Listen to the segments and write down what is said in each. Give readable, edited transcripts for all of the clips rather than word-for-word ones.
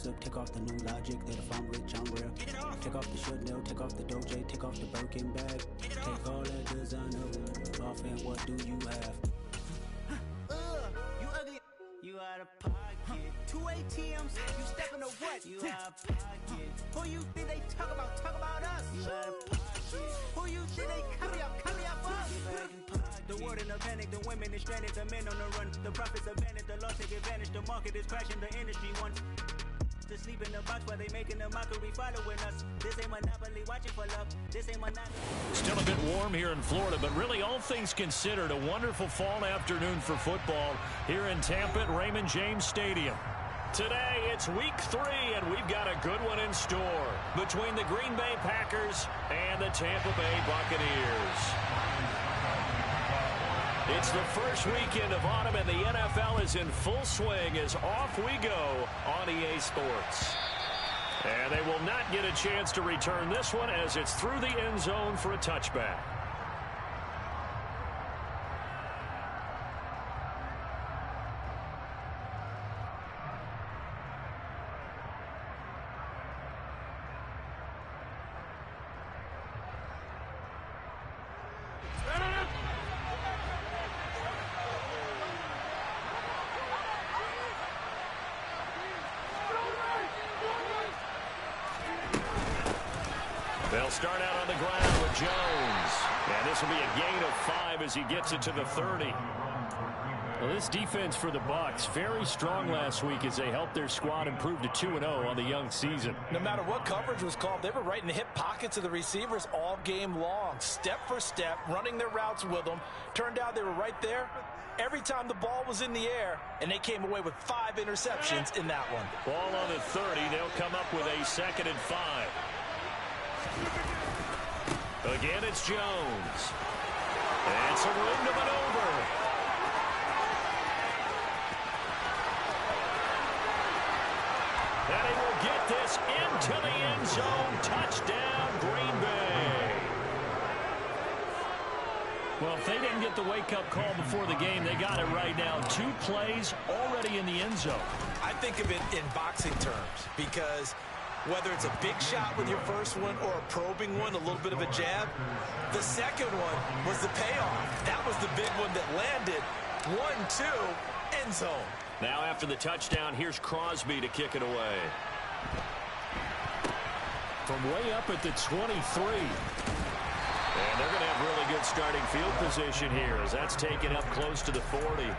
gossip, take off the new logic that if I'm rich, I'm real. Take off the Chanel, take off the Doja, take off the Birkin bag. Take all that designer off and what do you have? You ugly. You out of pocket. 2 ATMs, you stepping to what? You out of pocket. Who you think they talk about us? You out of pocket. Who you think they copy up us? The world in a panic, the women is stranded, the men on the run. The profits are vanished, the law take advantage, the market is crashing, the industry wants to sleep in the box while they making a mockery following us. This ain't Monopoly, watching for love. This ain't Monopoly. Still a bit warm here in Florida, but really all things considered, a wonderful fall afternoon for football here in Tampa at Raymond James Stadium. Today, it's week 3, and we've got a good one in store between the Green Bay Packers and the Tampa Bay Buccaneers. It's the first weekend of autumn, and the NFL is in full swing as off we go on EA Sports. And they will not get a chance to return this one as it's through the end zone for a touchback. They'll start out on the ground with Jones. And this will be a gain of 5 as he gets it to the 30. Well, this defense for the Bucs, very strong last week as they helped their squad improve to 2-0 on the young season. No matter what coverage was called, they were right in the hip pockets of the receivers all game long. Step for step, running their routes with them. Turned out they were right there every time the ball was in the air, and they came away with 5 interceptions in that one. Ball on the 30. They'll come up with a 2nd and 5. Again, it's Jones. And some room to maneuver. And he will get this into the end zone. Touchdown, Green Bay. Well, if they didn't get the wake-up call before the game, they got it right now. 2 plays already in the end zone. I think of it in boxing terms because whether it's a big shot with your first one or a probing one, a little bit of a jab, the second one was the payoff. That was the big one that landed. 1-2, end zone. Now after the touchdown, here's Crosby to kick it away. From way up at the 23. And they're going to have really good starting field position here as that's taken up close to the 40.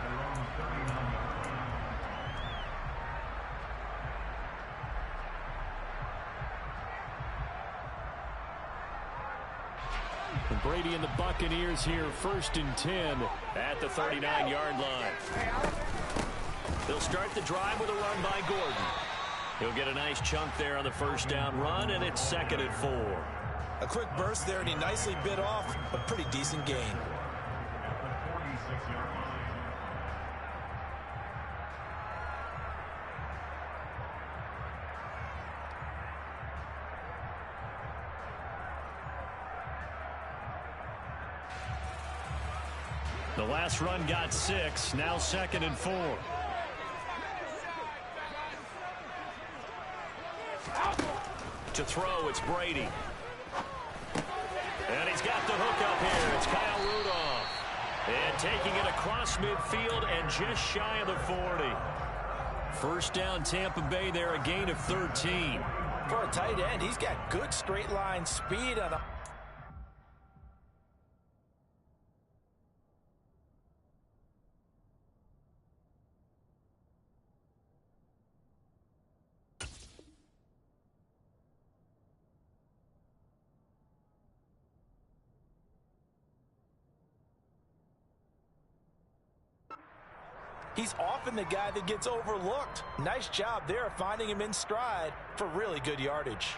And Brady and the Buccaneers here, 1st and 10 at the 39-yard line. They'll start the drive with a run by Gordon. He'll get a nice chunk there on the 1st down run, and it's 2nd and 4. A quick burst there, and he nicely bit off a pretty decent gain. The last run got 6, now 2nd and 4. To throw, it's Brady. And he's got the hook up here. It's Kyle Rudolph. And taking it across midfield and just shy of the 40. 1st down, Tampa Bay there, a gain of 13. For a tight end, he's got good straight line speed on a... He's often the guy that gets overlooked. Nice job there finding him in stride for really good yardage.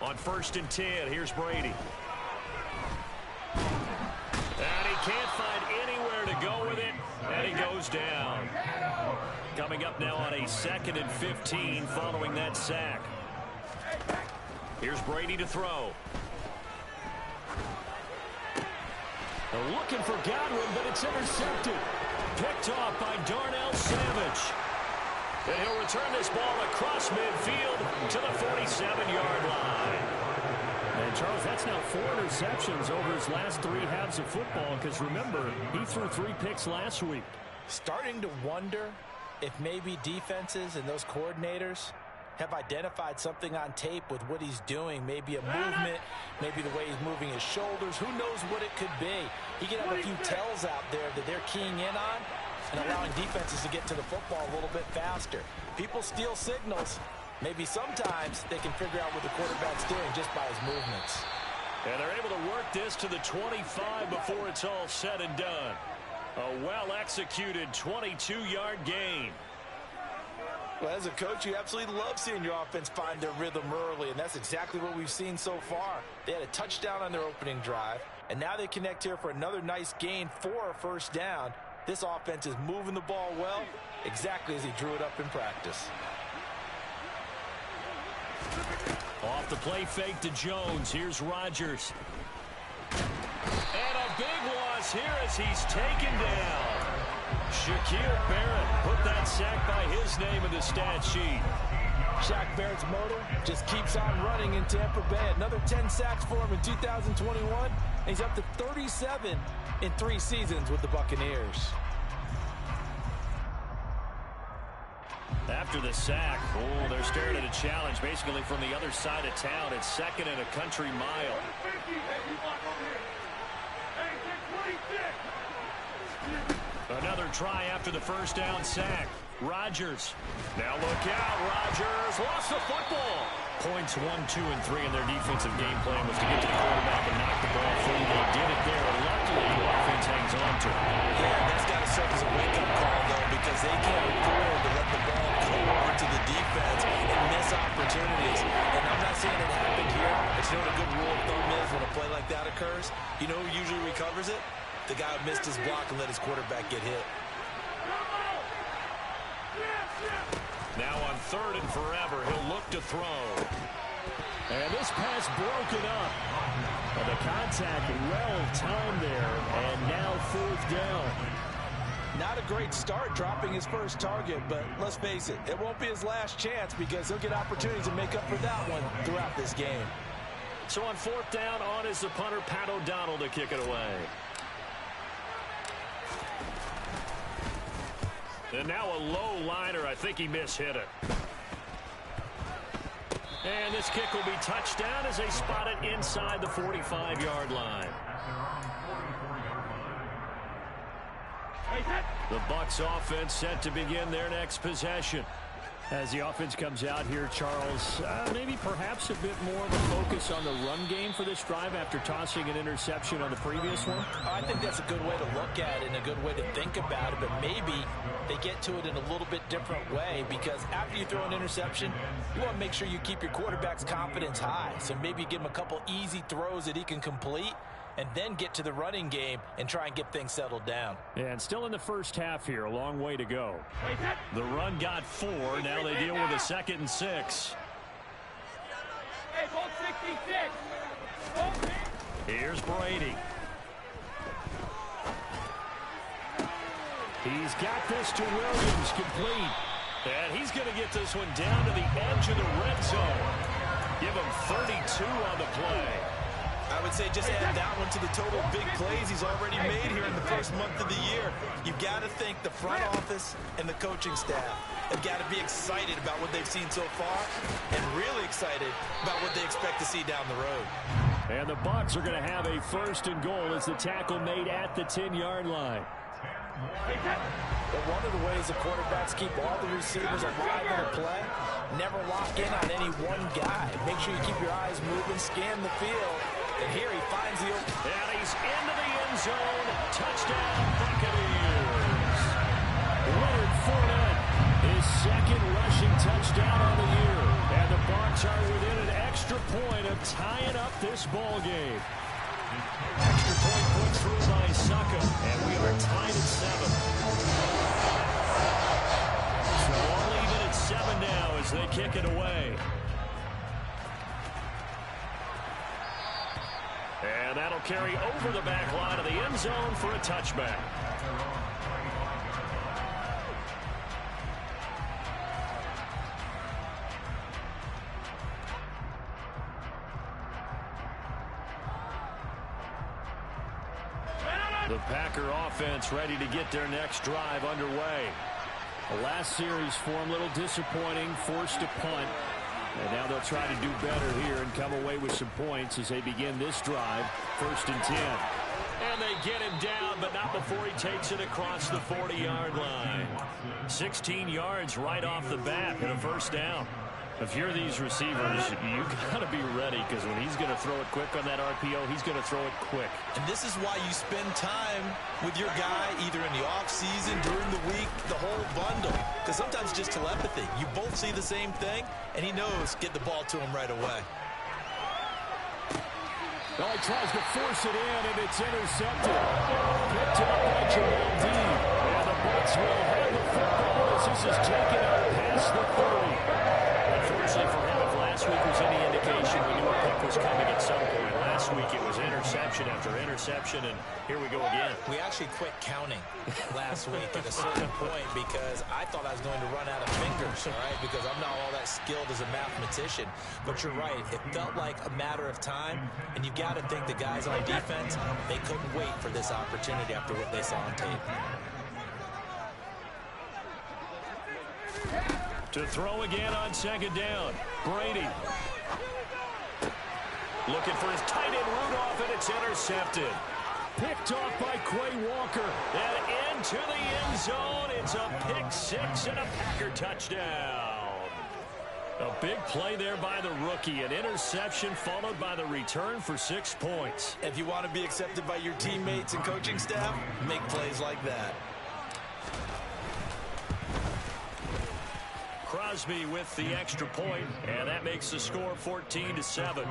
On 1st and 10, here's Brady. And he can't find anywhere to go with it, and he goes down. Coming up now on a 2nd and 15 following that sack. Here's Brady to throw. Looking for Godwin, but it's intercepted. Picked off by Darnell Savage. And he'll return this ball across midfield to the 47-yard line. And, Charles, that's now 4 interceptions over his last 3 halves of football because, remember, he threw 3 picks last week. Starting to wonder if maybe defenses and those coordinators have identified something on tape with what he's doing. Maybe a movement, maybe the way he's moving his shoulders. Who knows what it could be? He could have a few tells out there that they're keying in on and allowing defenses to get to the football a little bit faster. People steal signals. Maybe sometimes they can figure out what the quarterback's doing just by his movements. And they're able to work this to the 25 before it's all said and done. A well-executed 22-yard gain. Well, as a coach, you absolutely love seeing your offense find their rhythm early, and that's exactly what we've seen so far. They had a touchdown on their opening drive, and now they connect here for another nice gain for a first down. This offense is moving the ball well, exactly as he drew it up in practice. Off the play fake to Jones. Here's Rodgers. And a big loss here as he's taken down. Shaquille Barrett put that sack by his name in the stat sheet. Shaq Barrett's motor just keeps on running in Tampa Bay. Another 10 sacks for him in 2021. And he's up to 37 in 3 seasons with the Buccaneers. After the sack, they're staring at a challenge basically from the other side of town. It's 2nd and a country mile. Another try after the first down sack. Rodgers. Now look out. Rodgers lost the football. Points 1, 2, and 3 in their defensive game plan was to get to the quarterback and knock the ball free. They did it there. Luckily, the offense hangs on to it. Yeah, that's got to serve as a wake-up call, though, because they can't afford to let the ball come over to the defense and miss opportunities. And I'm not saying it happened here. But you know what a good rule of thumb is when a play like that occurs? You know who usually recovers it? The guy who missed his block and let his quarterback get hit. Now on 3rd and forever, he'll look to throw. And this pass broken up. And the contact well-timed there. And now 4th down. Not a great start dropping his first target, but let's face it, it won't be his last chance because he'll get opportunities to make up for that one throughout this game. So on 4th down, on is the punter, Pat O'Donnell, to kick it away. And now a low liner. I think he mishit it. And this kick will be touched down as they spot it inside the 45-yard line. The Bucs offense set to begin their next possession. As the offense comes out here, Charles, maybe perhaps a bit more of a focus on the run game for this drive after tossing an interception on the previous one? I think that's a good way to look at it and a good way to think about it, but maybe they get to it in a little bit different way because after you throw an interception, you want to make sure you keep your quarterback's confidence high. So maybe give him a couple easy throws that he can complete and then get to the running game and try and get things settled down. And still in the first half here, a long way to go. The run got 4. Now they deal with a 2nd and 6. Here's Brady. He's got this to Williams, complete. And he's going to get this one down to the edge of the red zone. Give him 32 on the play. I would say just add that one to the total big plays he's already made here in the first month of the year. You've got to think the front office and the coaching staff have got to be excited about what they've seen so far and really excited about what they expect to see down the road. And the Bucs are going to have a 1st and goal as the tackle made at the 10-yard line. But one of the ways the quarterbacks keep all the receivers alive in a play, never lock in on any one guy. Make sure you keep your eyes moving, scan the field. And here he finds the open. And he's into the end zone. Touchdown, Buccaneers. Leonard Fournette, his 2nd rushing touchdown on the year. And the Bucs are within an extra point of tying up this ball game. Extra point put through by Succa. And we are tied at 7. So all even at 7 now as they kick it away. And that'll carry over the back line of the end zone for a touchback. The Packer offense ready to get their next drive underway. The last series for them a little disappointing, forced a punt. And now they'll try to do better here and come away with some points as they begin this drive, 1st and 10. And they get him down, but not before he takes it across the 40-yard line. 16 yards right off the bat and a first down. If you're these receivers, you got to be ready, because when he's going to throw it quick on that RPO, he's going to throw it quick. And this is why you spend time with your guy either in the offseason, during the week, the whole bundle. Because sometimes just telepathy. You both see the same thing, and he knows get the ball to him right away. Well, he tries to force it in, and it's intercepted. Picked up by Jamel Dean. And the Bucs will have the football as this is taken out past the 30. Unfortunately for him, if last week was any indication, we knew a pick was coming at some point. Last week it was interception after interception, and here we go again. We actually quit counting last week at a certain point because I thought I was going to run out of fingers, all right, because I'm not all that skilled as a mathematician. But you're right. It felt like a matter of time, and you got to think the guys on defense, they couldn't wait for this opportunity after what they saw on tape. To throw again on 2nd down. Brady. Looking for his tight end Rudolph, and it's intercepted. Picked off by Quay Walker. And into the end zone. It's a pick six and a Packer touchdown. A big play there by the rookie. An interception followed by the return for 6 points. If you want to be accepted by your teammates and coaching staff, make plays like that. Crosby with the extra point, and that makes the score 14-7.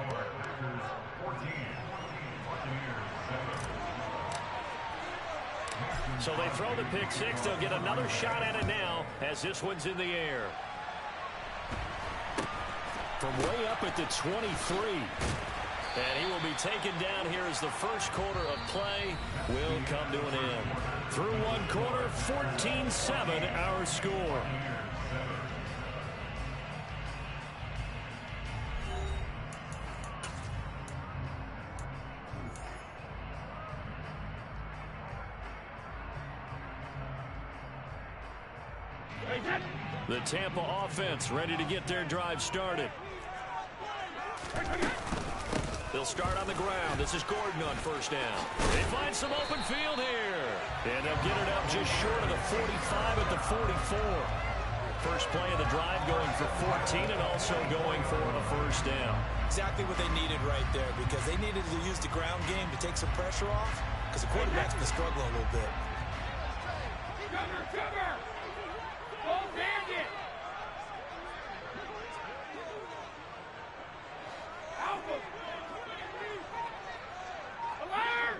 So they throw the pick six. They'll get another shot at it now as this one's in the air. From way up at the 23. And he will be taken down here as the first quarter of play will come to an end. Through one quarter, 14-7 our score. The Tampa offense ready to get their drive started. They'll start on the ground. This is Gordon on 1st down. They find some open field here. And they'll get it up just short of the 45 at the 44. First play of the drive going for 14 and also going for a first down. Exactly what they needed right there, because they needed to use the ground game to take some pressure off, because the quarterback's been struggling a little bit. Cover! Go bandit! Alpha! Alert!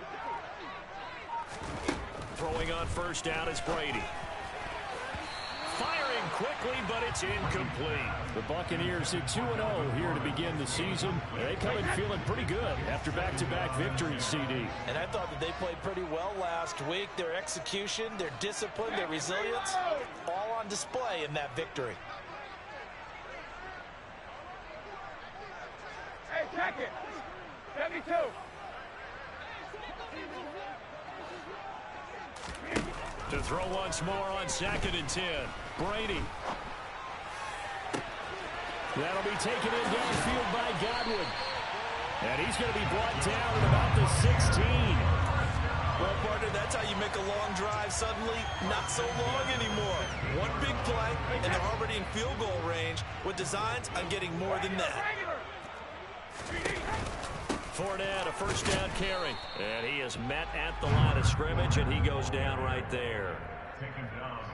Throwing on 1st down is Brady. Firing quickly, but it's incomplete. The Buccaneers hit 2-0 here to begin the season. They come in feeling pretty good after back-to-back victories, CD. And I thought that they played pretty well last week. Their execution, their discipline, their resilience, all on display in that victory. Hey, check it! 72! To throw once more on 2nd and 10. Brady. That'll be taken in downfield by Godwin. And he's going to be brought down at about the 16. Well, partner, that's how you make a long drive suddenly not so long anymore. One big play, and they're already in field goal range with designs on getting more than that. Fournette, a 1st down carry. And he is met at the line of scrimmage, and he goes down right there.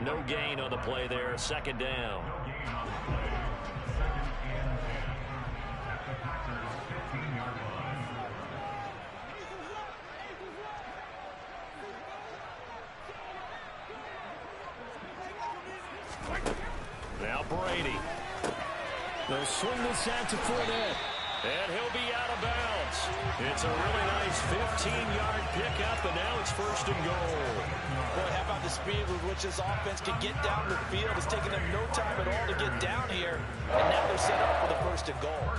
No gain on the play there, 2nd down. Now Brady. They'll swing this out to Fournette. And he'll be out of bounds. It's a really nice 15-yard pickup, and now it's 1st and goal. Boy, how about the speed with which this offense can get down the field? It's taken them no time at all to get down here, and now they're set up for the 1st and goal.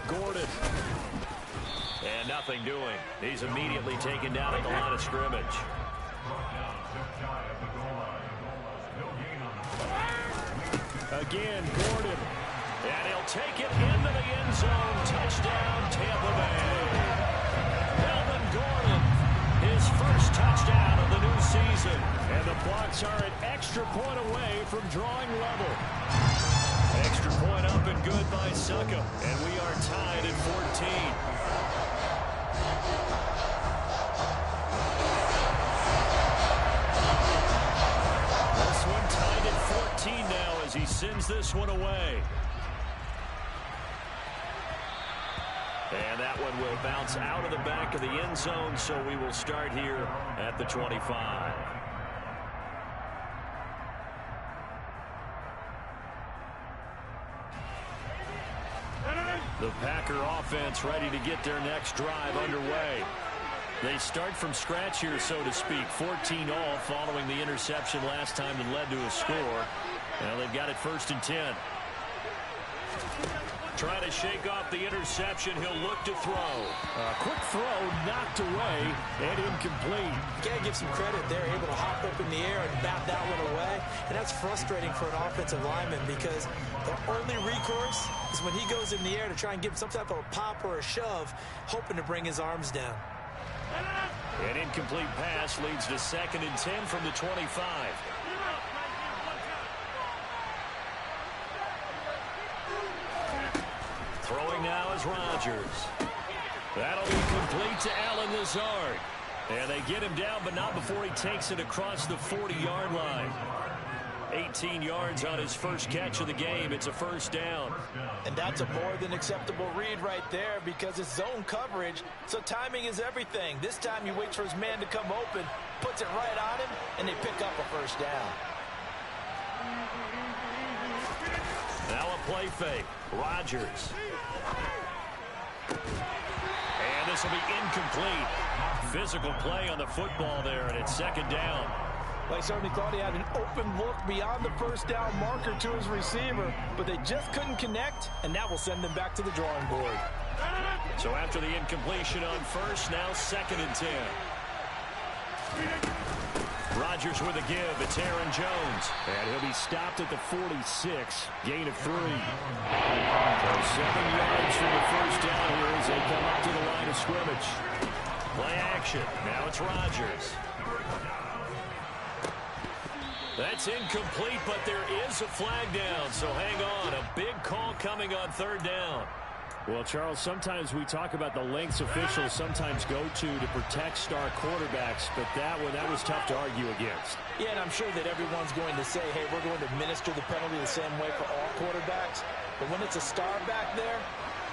Gordon. And nothing doing. He's immediately taken down at the line of scrimmage. Again, Gordon. And he'll take it into the end zone. Touchdown, Tampa Bay. Melvin Gordon, his first touchdown of the new season. And the Bucs are an extra point away from drawing level. Extra point up and good by Succa. And we are tied at 14. This one tied at 14 now as he sends this one away. And that one will bounce out of the back of the end zone, so we will start here at the 25. The Packer offense ready to get their next drive underway. They start from scratch here, so to speak. 14 all following the interception last time that led to a score. Now they've got it 1st and 10. Trying to shake off the interception. He'll look to throw. A quick throw knocked away and incomplete. Got to give some credit there. Able to hop up in the air and bat that one away. And that's frustrating for an offensive lineman because the only recourse is when he goes in the air to try and give some type of a pop or a shove, hoping to bring his arms down. An incomplete pass leads to 2nd and 10 from the 25. Throwing now is Rodgers. That'll be complete to Allen Lazard. And they get him down, but not before he takes it across the 40-yard line. 18 yards on his first catch of the game. It's a 1st down. And that's a more than acceptable read right there because it's zone coverage, so timing is everything. This time he waits for his man to come open, puts it right on him, and they pick up a 1st down. Now a play fake. Rodgers. And this will be incomplete. Physical play on the football there, and it's 2nd down. Well, I certainly thought he had an open look beyond the 1st down marker to his receiver, but they just couldn't connect, and that will send them back to the drawing board. So after the incompletion on 1st, now 2nd and 10. Rodgers with a give. It's Aaron Jones. And he'll be stopped at the 46. Gain of 3. So 7 yards from the 1st down here as they come up to the line of scrimmage. Play action. Now it's Rodgers. That's incomplete, but there is a flag down. So hang on. A big call coming on 3rd down. Well, Charles, sometimes we talk about the lengths officials sometimes go to protect star quarterbacks, but that was tough to argue against. Yeah, and I'm sure that everyone's going to say, hey, we're going to administer the penalty the same way for all quarterbacks. But when it's a star back there,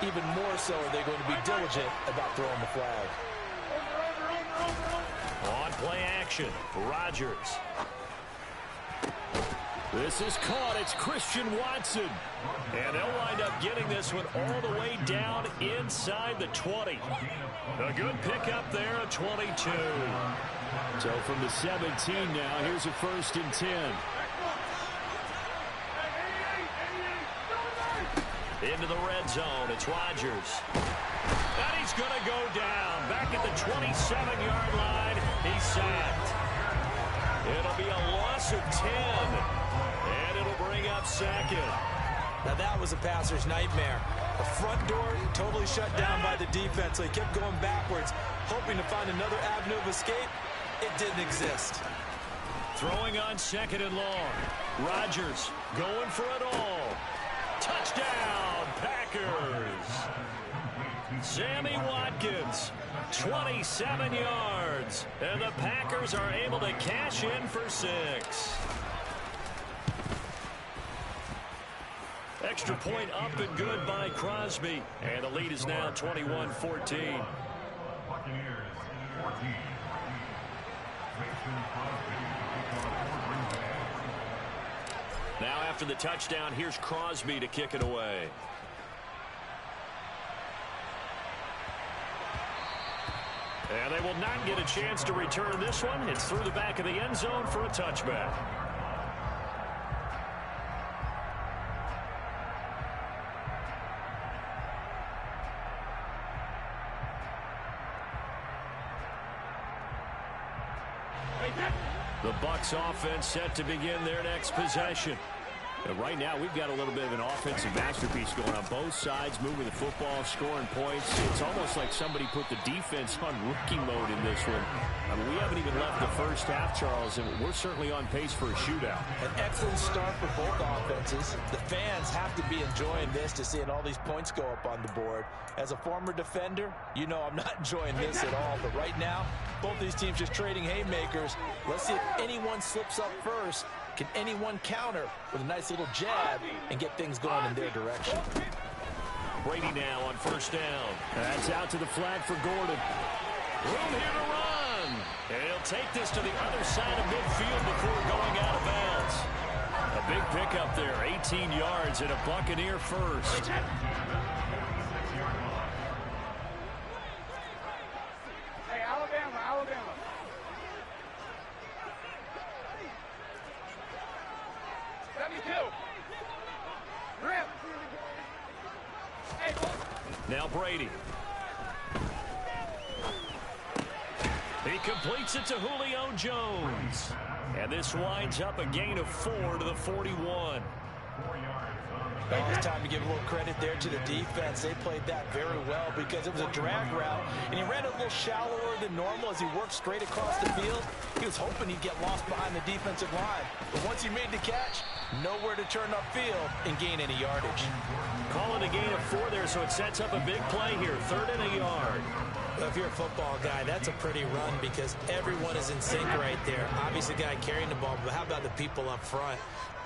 even more so are they going to be diligent about throwing the flag. On play action, Rodgers. This is caught. It's Christian Watson. And they'll wind up getting this one all the way down inside the 20. A good pickup there, a 22. So from the 17 now, here's a 1st and 10. Into the red zone, it's Rodgers. And he's going to go down. Back at the 27-yard line, he's sacked. It'll be a loss of 10. And it'll bring up 2nd. Now that was a passer's nightmare. The front door totally shut down by the defense, so he kept going backwards, hoping to find another avenue of escape. It didn't exist. Throwing on 2nd and long. Rodgers going for it all. Touchdown, Packers. Sammy Watkins, 27 yards. And the Packers are able to cash in for 6. Extra point up and good by Crosby. And the lead is now 21-14. after the touchdown. Here's Crosby to kick it away. And they will not get a chance to return this one. It's through the back of the end zone for a touchback. The Bucs offense set to begin their next possession. And right now, we've got a little bit of an offensive masterpiece going on both sides, moving the football, scoring points. It's almost like somebody put the defense on rookie mode in this one. I mean, we haven't even left the first half, Charles, and we're certainly on pace for a shootout. An excellent start for both offenses. The fans have to be enjoying this to seeing all these points go up on the board. As a former defender, you know I'm not enjoying this at all. But right now, both these teams just trading haymakers. Let's see if anyone slips up first. Can anyone counter with a nice little jab and get things going in their direction? Brady now on first down. That's out to the flag for Gordon. Room here to run. And he'll take this to the other side of midfield before going out of bounds. A big pickup there, 18 yards and a Buccaneer first. Hey, Alabama. Now Brady. He completes it to Julio Jones. And this winds up a gain of 4 to the 41. Well, it's time to give a little credit there to the defense. They played that very well because it was a drag route, and he ran a little shallower than normal as he worked straight across the field. He was hoping he'd get lost behind the defensive line. But once he made the catch, nowhere to turn upfield and gain any yardage. Calling a gain of 4 there, so it sets up a big play here. 3rd and a yard. Well, if you're a football guy, that's a pretty run because everyone is in sync right there. Obviously, the guy carrying the ball, but how about the people up front?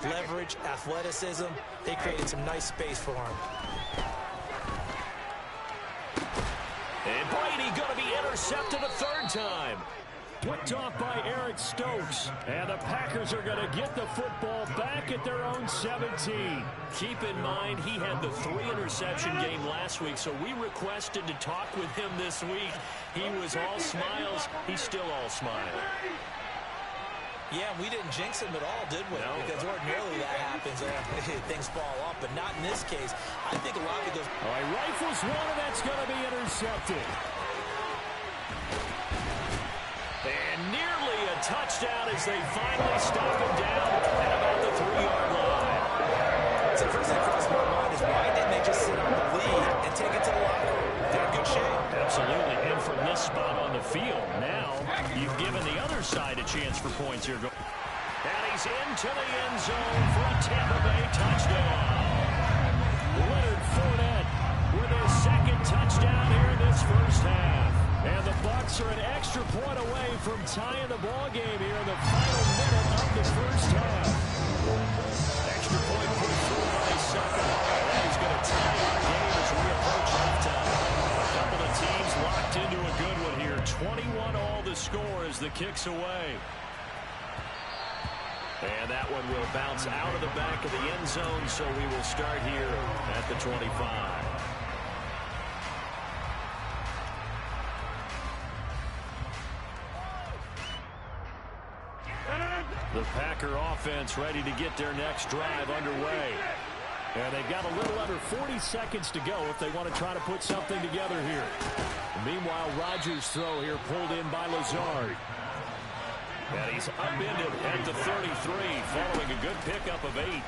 Leverage, athleticism, they created some nice space for him. And Brady going to be intercepted a 3rd time. Picked off by Eric Stokes. And the Packers are going to get the football back at their own 17. Keep in mind, he had the 3-interception game last week, so we requested to talk with him this week. He was all smiles. He's still all smile. Yeah, we didn't jinx him at all, did we? No. Because ordinarily that happens. Things fall off, but not in this case. I think a lot of it goes... All right, rifles one, and that's going to be intercepted. And nearly a touchdown as they finally stop him down at about the 3-yard line. So the first thing crossed my mind is why didn't they just sit on the lead and take it to the locker room? They're in good shape. Absolutely, and from this spot on the field, now you've given the other side a chance for points here. And he's into the end zone for a Tampa Bay touchdown. Leonard Fournette with his 2nd touchdown here in this first half. And the Bucs are an extra point away from tying the ball game here in the final minute of the first half. Extra point put through by Sutton. That is going to tie our game as we approach halftime. A couple of teams locked into a good one here. 21 all the score as the kick's away. And that one will bounce out of the back of the end zone, so we will start here at the 25. The Packer offense ready to get their next drive underway. And they've got a little under 40 seconds to go if they want to try to put something together here. Meanwhile, Rodgers' throw here pulled in by Lazard. And he's upended at the 33 following a good pickup of 8.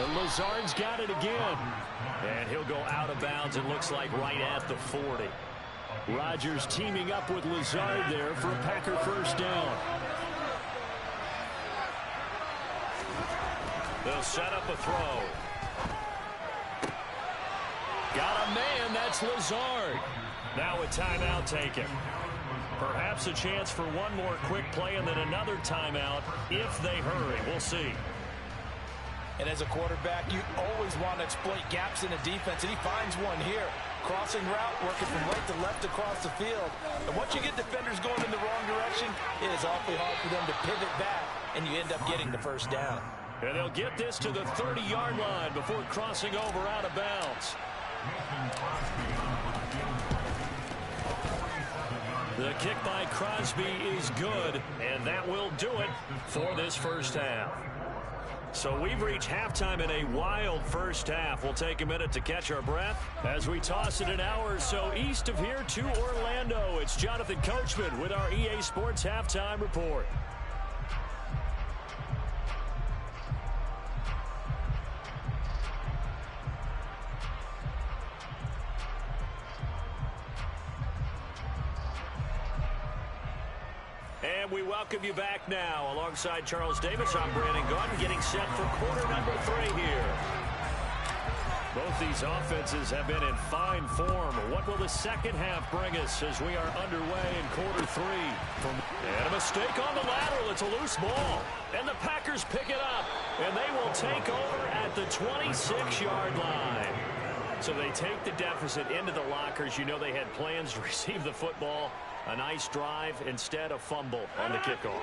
And Lazard's got it again. And he'll go out of bounds, it looks like right at the 40. Rodgers teaming up with Lazard there for a Packer first down. They'll set up a throw. Got a man, that's Lazard. Now a timeout taken. Perhaps a chance for one more quick play and then another timeout if they hurry. We'll see. And as a quarterback, you always want to exploit gaps in the defense, and he finds one here. Crossing route, working from right to left across the field. And once you get defenders going in the wrong direction, it is awfully hard for them to pivot back, and you end up getting the first down. And they'll get this to the 30-yard line before crossing over out of bounds. The kick by Crosby is good, and that will do it for this first half. So we've reached halftime in a wild first half. We'll take a minute to catch our breath as we toss it an hour or so east of here to Orlando. It's Jonathan Coachman with our EA Sports Halftime Report. And we welcome you back now. Alongside Charles Davis, I'm Brandon Gordon, getting set for quarter number 3 here. Both these offenses have been in fine form. What will the second half bring us as we are underway in quarter 3? And a mistake on the lateral. It's a loose ball. And the Packers pick it up. And they will take over at the 26-yard line. So they take the deficit into the lockers. You know they had plans to receive the football. A nice drive, instead a fumble on the kickoff.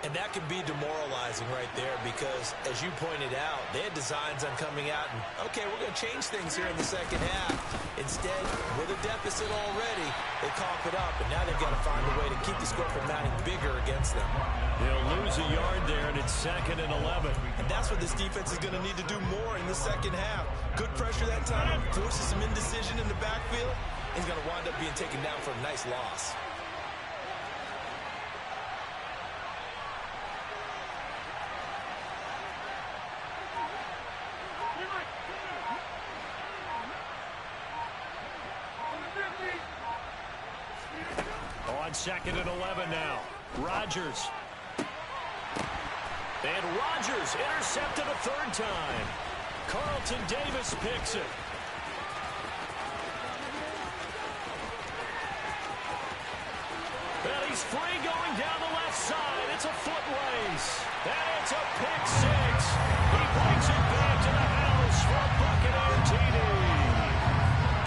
And that can be demoralizing right there because, as you pointed out, they had designs on coming out and, okay, we're going to change things here in the second half. Instead, with a deficit already, they cough it up, and now they've got to find a way to keep the score from mounting bigger against them. They'll lose a yard there, and it's 2nd and 11. And that's what this defense is going to need to do more in the second half. Good pressure that time, forces some indecision in the backfield. He's going to wind up being taken down for a nice loss. On 2nd and 11 now. Rodgers. And Rodgers intercepted a 3rd time. Carlton Davis picks it. And he's free going down the left side. It's a foot race. And it's a pick 6. He brings it back to the house for a Buccaneer TD.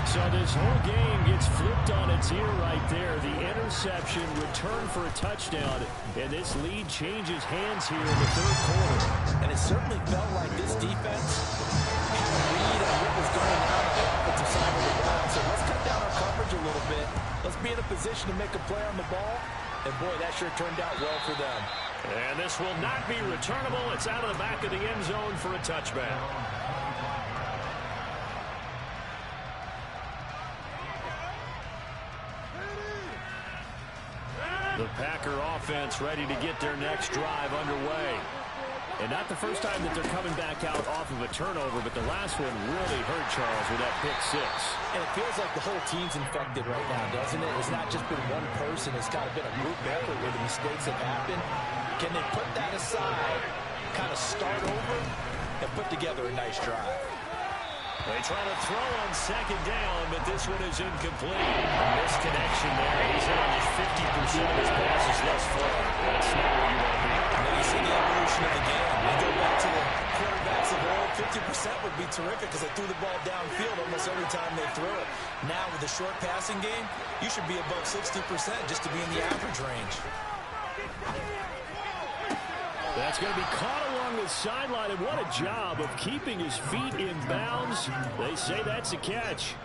So this whole game gets flipped on its ear right there. The interception, return for a touchdown, and this lead changes hands here in the 3rd quarter. And it certainly felt like this defense had a read on what was going on the offensive side of the ball. So let's cut down our coverage a little bit. Let's be in a position to make a play on the ball. And, boy, that sure turned out well for them. And this will not be returnable. It's out of the back of the end zone for a touchback. The Packer offense ready to get their next drive underway. And not the first time that they're coming back out off of a turnover, but the last one really hurt Charles with that pick 6. And it feels like the whole team's infected right now, doesn't it? It's not just been one person. It's kind of been a group effort where the mistakes have happened. Can they put that aside, kind of start over, and put together a nice drive? They try to throw on 2nd down, but this one is incomplete. A misconnection there. He's hit almost 50% of his passes thus far. That's not where you want to be. Now you see the evolution of the game. You go back to the quarterbacks of old, 50% would be terrific because they threw the ball downfield almost every time they threw it. Now with the short passing game, you should be above 60% just to be in the average range. That's going to be caught along the sideline, and what a job of keeping his feet in bounds. They say that's a catch.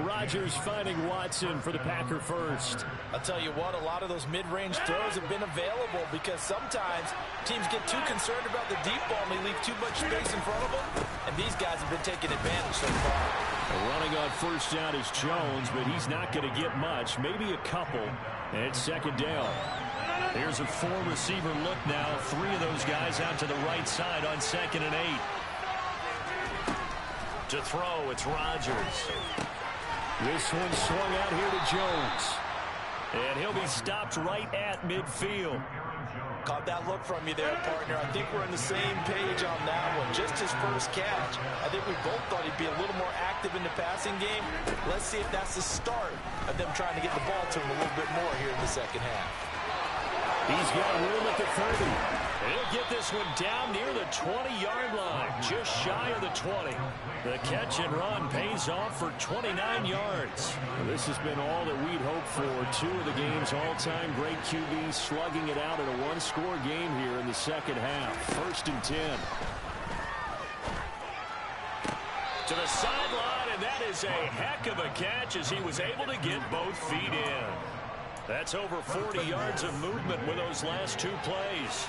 Rodgers finding Watson for the Packer first. I'll tell you what, a lot of those mid-range throws have been available because sometimes teams get too concerned about the deep ball and they leave too much space in front of them, and these guys have been taking advantage so far. Running on 1st down is Jones, but he's not going to get much, maybe a couple, and it's 2nd down. Here's a 4-receiver look now. 3 of those guys out to the right side on 2nd and 8. To throw, it's Rodgers. This one swung out here to Jones. And he'll be stopped right at midfield. Caught that look from you there, partner. I think we're on the same page on that one. Just his first catch. I think we both thought he'd be a little more active in the passing game. Let's see if that's the start of them trying to get the ball to him a little bit more here in the second half. He's got room at the 30. He'll get this one down near the 20-yard line, just shy of the 20. The catch and run pays off for 29 yards. Well, this has been all that we'd hoped for. Two of the game's all-time great QBs slugging it out in a one-score game here in the second half. 1st and 10. To the sideline, and that is a heck of a catch as he was able to get both feet in. That's over 40 yards of movement with those last 2 plays.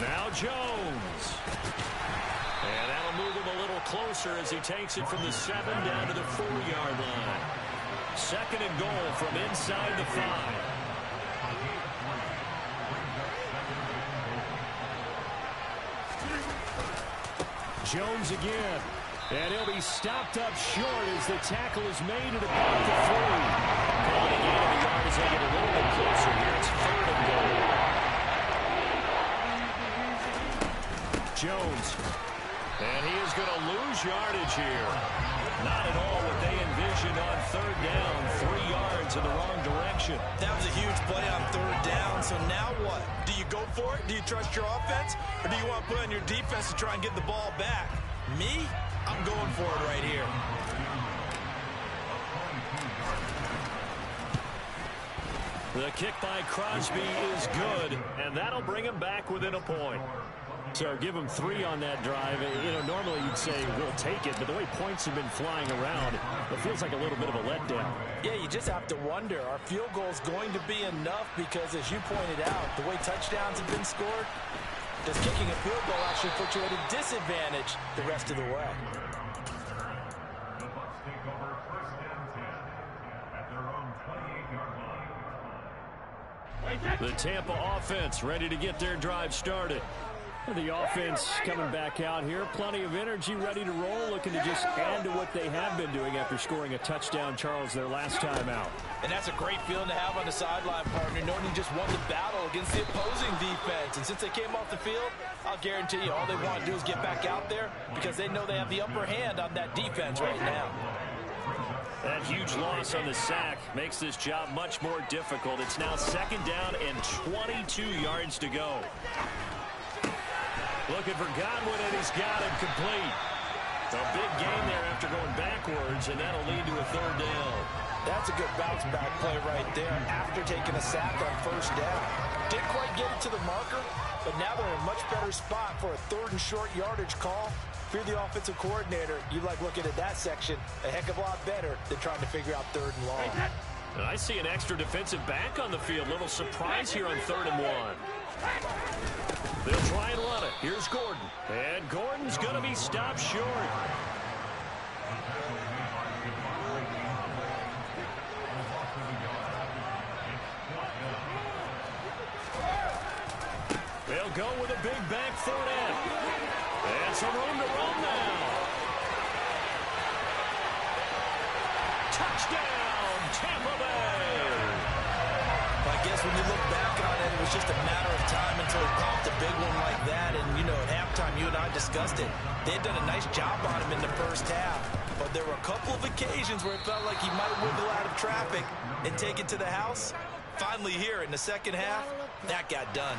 Now Jones. And that'll move him a little closer as he takes it from the 7 down to the 4-yard line. 2nd and goal from inside the 5. Jones again. And he'll be stopped up short as the tackle is made at about the 3. Calling a gain of a yard as they get a little bit closer here. It's 3rd and goal. Jones. And he is going to lose yardage here. Not at all what they envisioned on 3rd down. 3 yards in the wrong direction. That was a huge play on 3rd down. So now what? Do you go for it? Do you trust your offense? Or do you want to put on your defense to try and get the ball back? Me? I'm going for it right here. The kick by Crosby is good, and that'll bring him back within a point. So give him 3 on that drive. You know, normally you'd say we'll take it, but the way points have been flying around, it feels like a little bit of a letdown. Yeah, you just have to wonder, are field goals going to be enough? Because as you pointed out, the way touchdowns have been scored, does kicking a field goal actually put you at a disadvantage the rest of the way? The Tampa offense ready to get their drive started. The offense coming back out here. Plenty of energy, ready to roll, looking to just add to what they have been doing after scoring a touchdown, Charles, their last time out. And that's a great feeling to have on the sideline, partner, knowing you just won the battle against the opposing defense. And since they came off the field, I'll guarantee you all they want to do is get back out there because they know they have the upper hand on that defense right now. That huge loss on the sack makes this job much more difficult. It's now 2nd down and 22 yards to go. Looking for Godwin, and he's got him complete. A big gain there after going backwards, and that'll lead to a 3rd down. That's a good bounce-back play right there after taking a sack on 1st down. Didn't quite get it to the marker, but now they're in a much better spot for a 3rd and short yardage call. If you're the offensive coordinator, you like looking at that section a heck of a lot better than trying to figure out 3rd and long. And I see an extra defensive back on the field. Little surprise here on 3rd and 1. They'll try and run it. Here's Gordon. And Gordon's going to be stopped short. They'll go with a big back Fournette. And some room to run now. Touchdown, Tampa Bay. I guess when you look back on it, it was just a matter of time until he popped a big one like that. And, you know, at halftime, you and I discussed it. They had done a nice job on him in the 1st half. But there were a couple of occasions where it felt like he might wiggle out of traffic and take it to the house. Finally here in the 2nd half, that got done.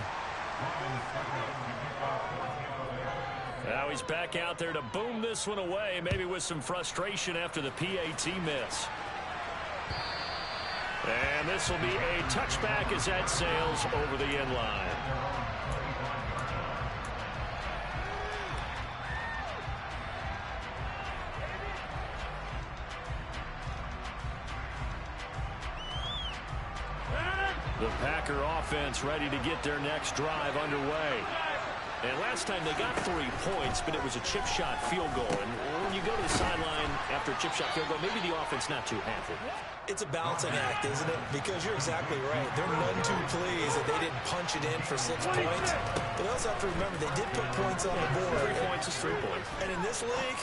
Now he's back out there to boom this one away, maybe with some frustration after the PAT miss. And this will be a touchback as that sails over the end line. The Packer offense ready to get their next drive underway. And last time they got 3 points, but it was a chip shot field goal. And when you go to the sideline after a chip shot field goal, maybe the offense not too happy. It's a balancing act, isn't it? Because you're exactly right. They're none too pleased that they didn't punch it in for 6 points. But they also have to remember they did put points on the board. 3 points is 3 points. And in this league,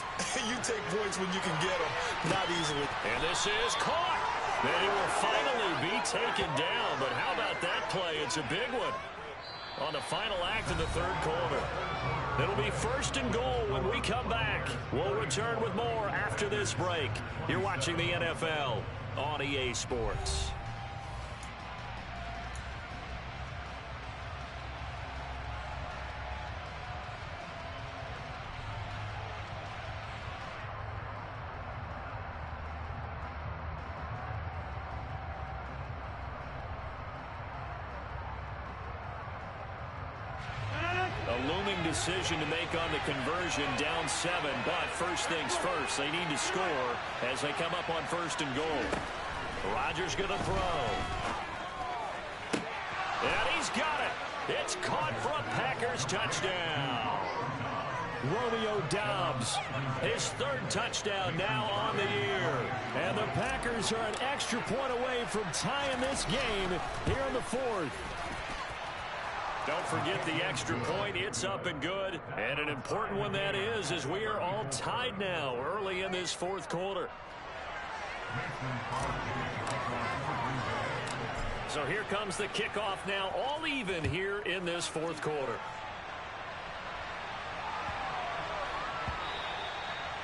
you take points when you can get them, not easily. And this is caught. They will finally be taken down. But how about that play? It's a big one on the final act of the 3rd quarter. It'll be 1st and goal when we come back. We'll return with more after this break. You're watching the NFL on EA Sports. A looming decision to make on the conversion, down 7, but first things first, they need to score as they come up on 1st and goal. Rodgers going to throw. And he's got it. It's caught for a Packers touchdown. Romeo Doubs, his 3rd touchdown now on the year. And the Packers are an extra point away from tying this game here in the 4th. Don't forget the extra point. It's up and good. And an important one that is, as we are all tied now early in this 4th quarter. So here comes the kickoff now, all even here in this 4th quarter.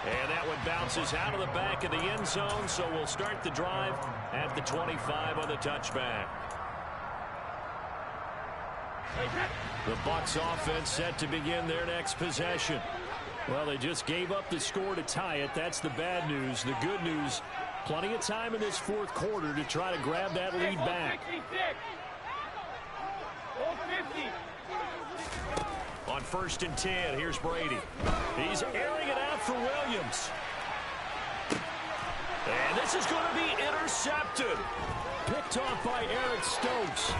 And that one bounces out of the back of the end zone, so we'll start the drive at the 25 on the touchback. The Bucs offense set to begin their next possession. Well, they just gave up the score to tie it. That's the bad news. The good news, plenty of time in this 4th quarter to try to grab that lead back. On 1st and 10, here's Brady. He's airing it out for Williams. And this is going to be intercepted. Picked off by Eric Stokes.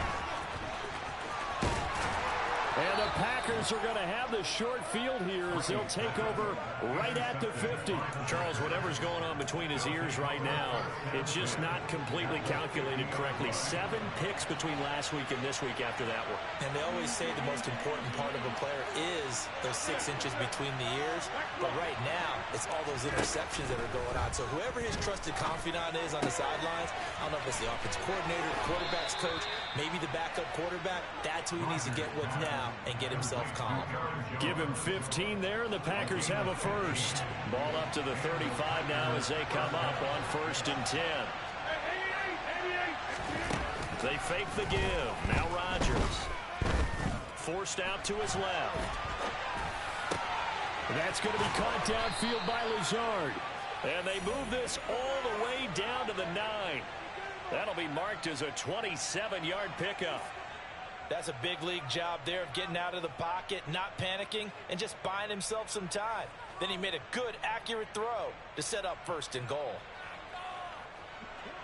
And the Packers are going to have the short field here as they'll take over right at the 50. Charles, whatever's going on between his ears right now, it's just not completely calculated correctly. 7 picks between last week and this week after that one. And they always say the most important part of a player is those 6 inches between the ears. But right now, it's all those interceptions that are going on. So whoever his trusted confidant is on the sidelines, I don't know if it's the offensive coordinator, the quarterback's coach, maybe the backup quarterback, that's who he needs to get with now and get himself calm. Give him 15 there, and the Packers have a first. Ball up to the 35 now as they come up on 1st and 10. They fake the give. Now Rodgers. Forced out to his left. That's going to be caught downfield by Lazard. And they move this all the way down to the 9. That'll be marked as a 27-yard pickup. That's a big league job there of getting out of the pocket, not panicking, and just buying himself some time. Then he made a good, accurate throw to set up 1st and goal.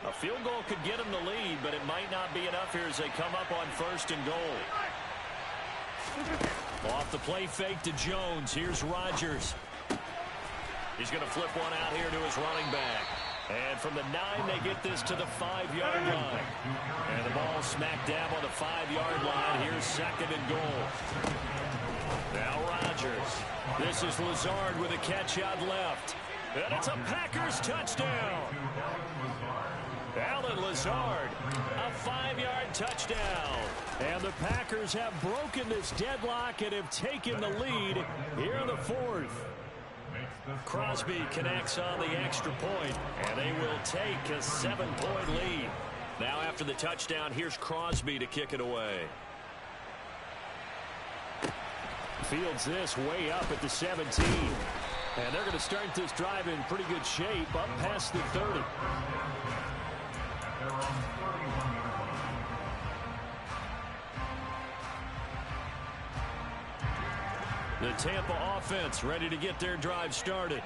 A field goal could get him the lead, but it might not be enough here as they come up on 1st and goal. Off the play fake to Jones. Here's Rodgers. He's going to flip one out here to his running back. And from the 9, they get this to the 5-yard line. And the ball smack dab on the 5-yard line. Here's 2nd and goal. Now Rodgers. This is Lazard with a catch out left. And it's a Packers touchdown. Alan Lazard, a 5-yard touchdown. And the Packers have broken this deadlock and have taken the lead here in the 4th. Crosby connects on the extra point, and they will take a 7-point lead. Now after the touchdown, here's Crosby to kick it away. Fields this way up at the 17. And they're going to start this drive in pretty good shape up past the 30. The Tampa offense ready to get their drive started.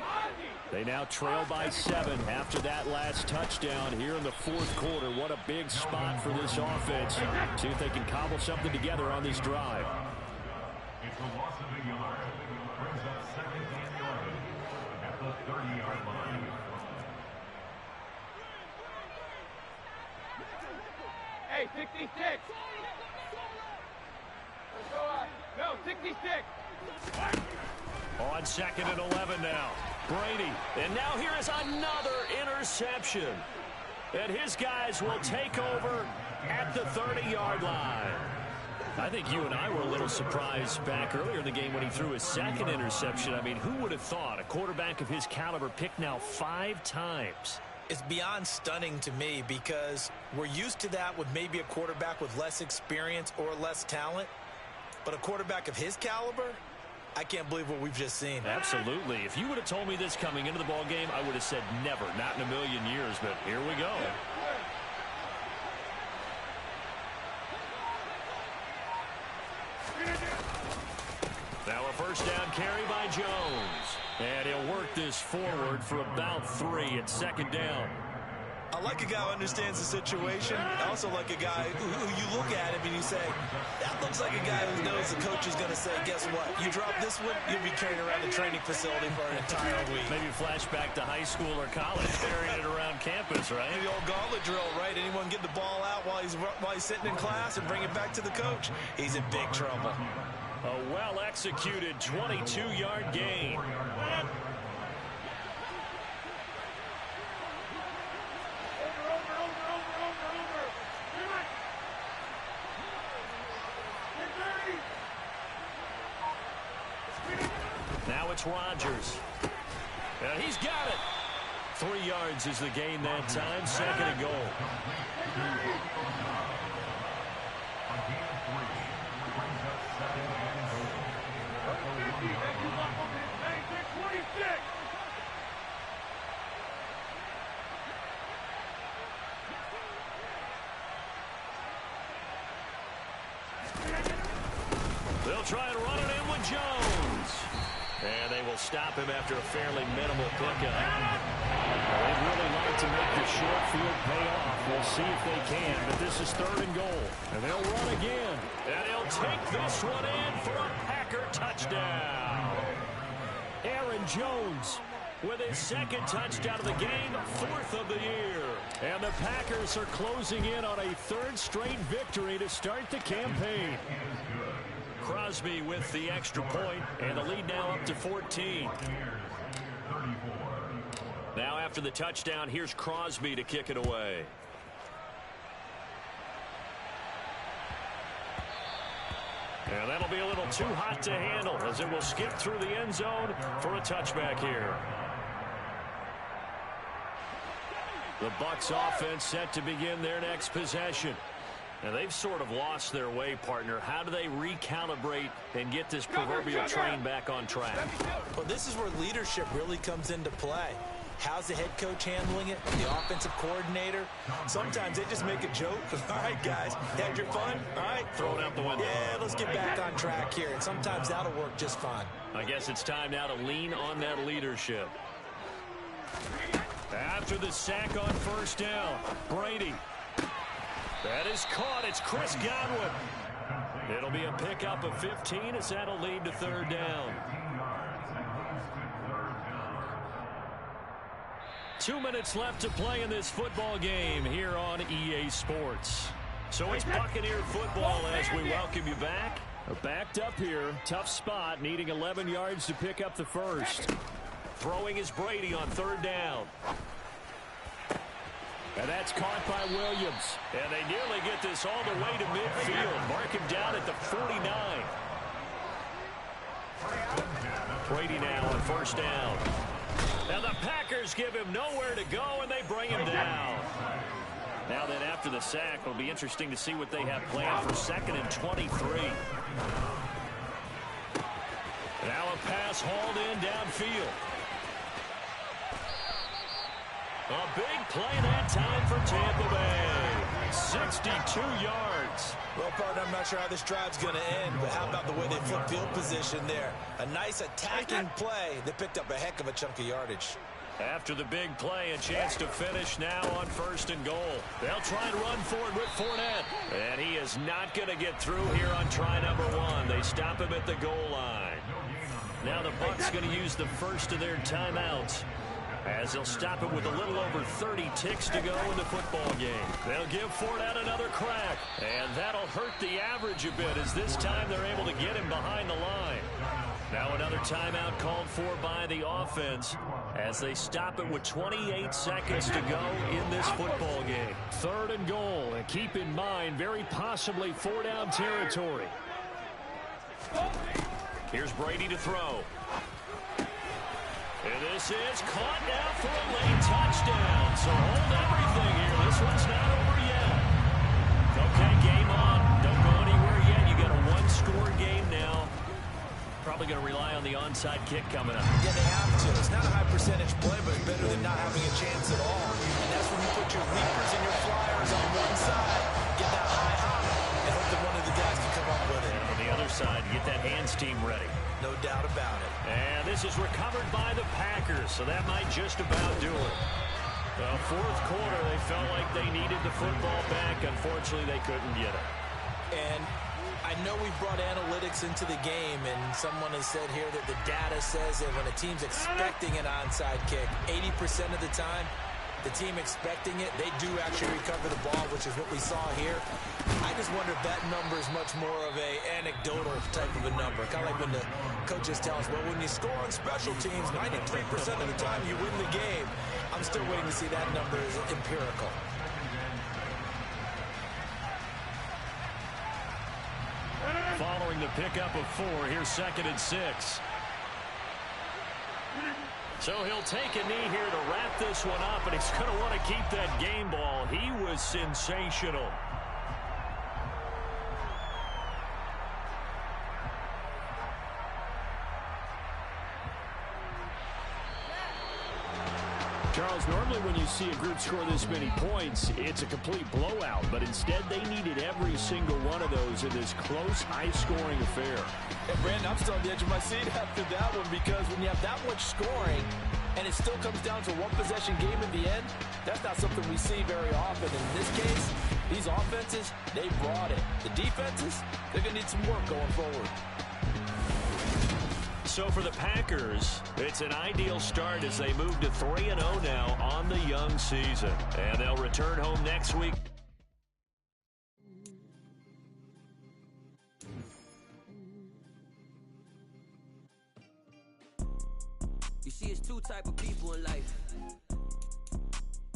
They now trail by 7 after that last touchdown here in the 4th quarter. What a big spot for this offense. See if they can cobble something together on this drive. It's a loss of a yard. Brings up 2nd and yard at the 30-yard line. Hey, 66. Let's go on. No, 66. On 2nd and 11 now. Brady. And now here is another interception. And his guys will take over at the 30-yard line. I think you and I were a little surprised back earlier in the game when he threw his 2nd interception. I mean, who would have thought a quarterback of his caliber picked now 5 times? It's beyond stunning to me because we're used to that with maybe a quarterback with less experience or less talent. But a quarterback of his caliber, I can't believe what we've just seen. Absolutely. If you would have told me this coming into the ball game, I would have said never, not in a million years. But here we go. first down carry by Jones. And he'll work this forward for about 3. It's second down. I like a guy who understands the situation. I also like a guy who you look at him and you say, that looks like a guy who knows the coach is going to say, guess what? You drop this one, you'll be carrying around the training facility for an entire week. Maybe flashback to high school or college, carrying it around campus, right? The old gauntlet drill, right? Anyone get the ball out while he's sitting in class and bring it back to the coach? He's in big trouble. A well-executed 22-yard gain. Now it's Rodgers. And he's got it. 3 yards is the gain that time. Second and goal. They'll try and run it in with Jones. And they will stop him after a fairly minimal pickup. They'd really like to make the short field pay off. We'll see if they can, but this is 3rd and goal. And they'll run again. And he'll take this one in for a Packer touchdown. Aaron Jones with his 2nd touchdown of the game, 4th of the year. And the Packers are closing in on a 3rd straight victory to start the campaign. Crosby with the extra point, and the lead now up to 14. Now after the touchdown, here's Crosby to kick it away. And that'll be a little too hot to handle as it will skip through the end zone for a touchback here. The Bucs offense set to begin their next possession. And they've sort of lost their way, partner. How do they recalibrate and get this proverbial train back on track? Well, this is where leadership really comes into play. How's the head coach handling it? The offensive coordinator? Sometimes they just make a joke. All right, guys, had your fun? All right. Throw it out the window. Yeah, let's get back on track here. And sometimes that'll work just fine. I guess it's time now to lean on that leadership. After the sack on first down, Brady. That is caught. It's Chris Godwin. It'll be a pickup of 15 as that'll lead to 3rd down. 2 minutes left to play in this football game here on EA Sports. So it's Buccaneer football as we welcome you back. Backed up here. Tough spot, needing 11 yards to pick up the first. Throwing is Brady on 3rd down. And that's caught by Williams. And they nearly get this all the way to midfield. Mark him down at the 49. Brady now on 1st down. Now the Packers give him nowhere to go, and they bring him down. Now then, after the sack, it'll be interesting to see what they have planned for 2nd and 23. Now a pass hauled in downfield. A big play that time for Tampa Bay. 62 yards. Well, partner, I'm not sure how this drive's going to end, but how about the way they flip field position there? A nice attacking play that picked up a heck of a chunk of yardage. After the big play, a chance to finish now on 1st and goal. They'll try and run forward with Fournette. And he is not going to get through here on try number 1. They stop him at the goal line. Now the Bucs going to use the first of their timeouts, as they'll stop it with a little over 30 ticks to go in the football game. They'll give Fournette another crack, and that'll hurt the average a bit, as this time they're able to get him behind the line. Now another timeout called for by the offense, as they stop it with 28 seconds to go in this football game. 3rd and goal, and keep in mind, very possibly 4-down territory. Here's Brady to throw. And this is caught now for a late touchdown. So hold everything here. This one's not over yet. Okay, game on. Don't go anywhere yet. You got a 1-score game now. Probably going to rely on the onside kick coming up. Yeah, they have to. It's not a high percentage play, but it's better than not having a chance at all. And that's when you put your leapers and your flyers on one side, get that high hop, and hope that one of the guys can come up with it. And on the other side, get that hands team ready. No doubt about it. And this is recovered by the Packers, so that might just about do it. Well, fourth quarter, they felt like they needed the football back. Unfortunately, they couldn't get it. And I know we brought analytics into the game, and someone has said here that the data says that when a team's expecting an onside kick, 80% of the time, the team expecting it, they do actually recover the ball, which is what we saw here. I just wonder if that number is much more of a anecdotal type of a number. Kind of like when the coaches tell us, well, when you score on special teams, 93% of the time you win the game. I'm still waiting to see that number is empirical. Following the pickup of 4, here's 2nd and 6. So he'll take a knee here to wrap this one up, and he's going to want to keep that game ball. He was sensational. Charles, normally when you see a group score this many points, it's a complete blowout. But instead, they needed every single one of those in this close, high-scoring affair. And, Brandon, I'm still on the edge of my seat after that one, because when you have that much scoring and it still comes down to a one-possession game at the end, that's not something we see very often. In this case, these offenses, they brought it. The defenses, they're going to need some work going forward. So for the Packers, it's an ideal start as they move to 3-0 now on the young season. And they'll return home next week. You see, it's two type of people in life.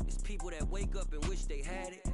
It's people that wake up and wish they had it.